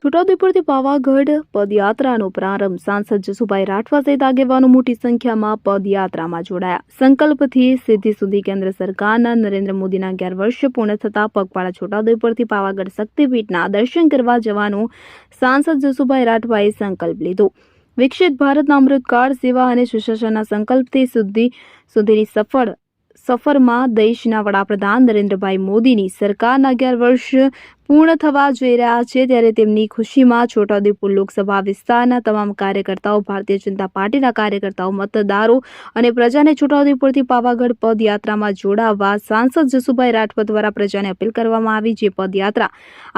છોટાઉદેપુરથી પાવાગઢ પદયાત્રાનો પ્રારંભ સાંસદ જસુભાઈ રાઠવા સહિત આગેવાનો મોટી સંખ્યામાં પદયાત્રામાં જોડાયા. સંકલ્પથી સિદ્ધિ સુધી કેન્દ્ર સરકારના નરેન્દ્ર મોદીના 11 વર્ષ પૂર્ણ થતા પગપાળા છોટાઉદેપુરથી પાવાગઢ શક્તિપીઠના દર્શન કરવા જવાનો સાંસદ જસુભાઈ રાઠવાએ સંકલ્પ લીધો. વિકસિત ભારતના અમૃતકાળ સેવા અને સુશાસનના સંકલ્પથી સિદ્ધિ સુધીની સફરમાં દેશના વડાપ્રધાન નરેન્દ્રભાઈ મોદીની સરકારના 11 વર્ષ પૂર્ણ થવા જઈ રહ્યા છે, ત્યારે તેમની ખુશીમાં છોટાઉદેપુર લોકસભા વિસ્તારના તમામ કાર્યકર્તાઓ, ભારતીય જનતા પાર્ટીના કાર્યકર્તાઓ, મતદારો અને પ્રજાને છોટાઉદેપુરથી પાવાગઢ પદયાત્રામાં જોડાવવા સાંસદ જસુભાઈ રાઠવા દ્વારા પ્રજાને અપીલ કરવામાં આવી. જે પદયાત્રા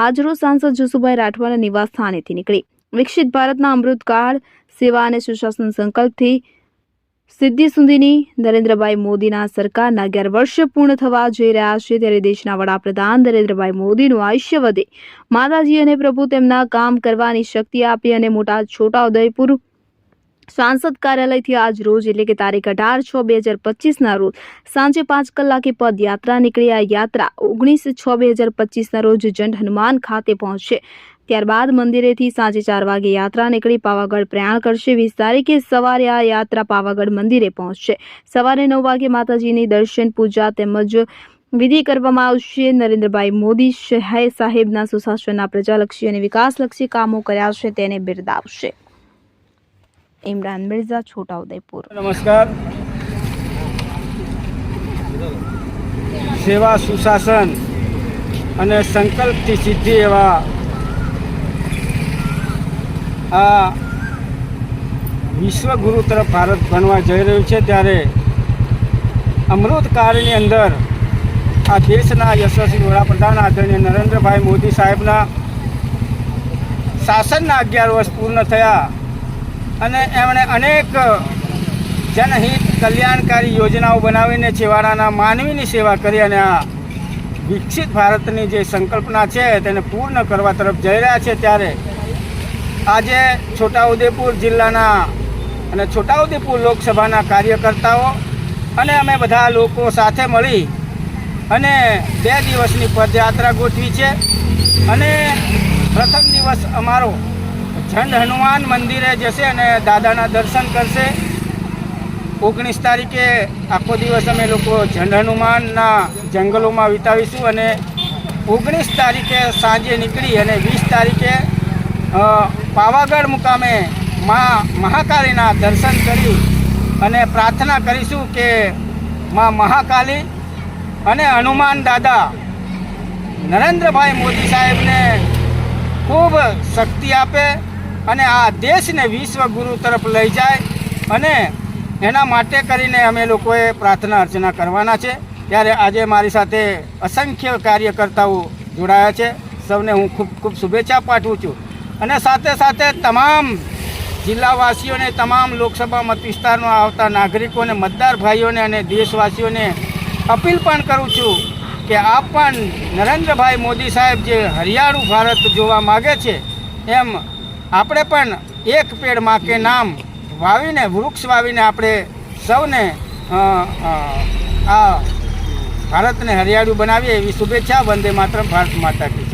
આજરોજ સાંસદ જસુભાઈ રાઠવાના નિવાસ સ્થાનેથી નીકળી. વિકસિત ભારતના અમૃતકાળ સેવા અને સુશાસન સંકલ્પથી સિદ્ધિ સુધીની નરેન્દ્રભાઈ મોદીના સરકારના 11 વર્ષ પૂર્ણ થવા જઈ રહ્યા છે, ત્યારે દેશના વડાપ્રધાન નરેન્દ્રભાઈ મોદીનું આયુષ્ય વધે, માતાજી અને પ્રભુ તેમના કામ કરવાની શક્તિ આપે અને મોટા છોટાઉદેપુર સાંસદ કાર્યાલયથી આજ રોજ એટલે કે તારીખ 18/6/2025 રોજ સાંજે 5 કલાકે પદયાત્રા નીકળી. આ યાત્રા 19/6/2025 રોજ જંડ હનુમાન ખાતે પહોંચશે. ત્યારબાદ મંદિરેથી સાંજે 4 વાગે યાત્રા નીકળી પાવાગઢ પ્રયાણ કરશે. 20 તારીખે સવારે આ યાત્રા પાવાગઢ મંદિરે પહોંચશે. સવારે 9 વાગે માતાજીની દર્શન પૂજા તેમજ વિધિ કરવામાં આવશે. નરેન્દ્રભાઈ મોદી સાહેબના સુશાસનના પ્રજાલક્ષી અને વિકાસલક્ષી કામો કર્યા છે તેને બિરદાવશે. ઇમરાન મિર્ઝા, છોટાઉદેપુર. નમસ્કાર. સેવા, સુશાસન અને સંકલ્પથી સિદ્ધિ એવા આ વિશ્વગુરુ તરફ ભારત બનવા જઈ રહ્યું છે, ત્યારે અમૃતકાળની અંદર આ દેશના યશસ્વી વડાપ્રધાન આદરણીય નરેન્દ્રભાઈ મોદી સાહેબના શાસનના 11 વર્ષ પૂર્ણ થયા અને એમણે અનેક જનહિત કલ્યાણકારી યોજનાઓ બનાવીને છેવાડાના માનવીની સેવા કરી અને આ વિકસિત ભારતની જે સંકલ્પના છે તેને પૂર્ણ કરવા તરફ જઈ રહ્યા છે. ત્યારે આજે છોટાઉદેપુર જિલ્લાના અને છોટાઉદેપુર લોકસભાના કાર્યકર્તાઓ અને અમે બધા લોકો સાથે મળી અને 2 દિવસની પદયાત્રા ગોઠવી છે. અને પ્રથમ દિવસ અમારો જંડ હનુમાન મંદિરે જશે અને દાદાના દર્શન કરશે. 19 તારીખે આખો દિવસ અમે લોકો જંડ હનુમાનના જંગલોમાં વિતાવીશું અને 19 તારીખે સાંજે નીકળી અને 20 તારીખે પાવાગઢ મુકામે મહાકાળીના દર્શન કરી અને પ્રાર્થના કરીશું કે માં મહાકાળી અને હનુમાન દાદા નરેન્દ્રભાઈ મોદી સાહેબને ખૂબ શક્તિ આપે અને આ દેશને વિશ્વગુરુ તરફ લઈ જાય, અને એના માટે કરીને અમે લોકોએ પ્રાર્થના અર્ચના કરવાના છે. ત્યારે આજે મારી સાથે અસંખ્ય કાર્યકર્તાઓ જોડાયા છે. સૌને હું ખૂબ ખૂબ શુભેચ્છા પાઠવું છું અને સાથે સાથે તમામ જિલ્લાવાસીઓને, તમામ લોકસભા મત વિસ્તારમાં આવતા નાગરિકોને, મતદાર ભાઈઓને અને દેશવાસીઓને અપીલ પણ કરું છું કે આપ પણ નરેન્દ્રભાઈ મોદી સાહેબ જે હરિયાળું ભારત જોવા માગે છે એમ આપણે પણ એક પેડ માં કે નામ વાવીને, વૃક્ષ વાવીને આપણે સૌને આ ભારતને હરિયાળું બનાવીએ એવી શુભેચ્છા. વંદે માતરમ. ભારત માતા કી.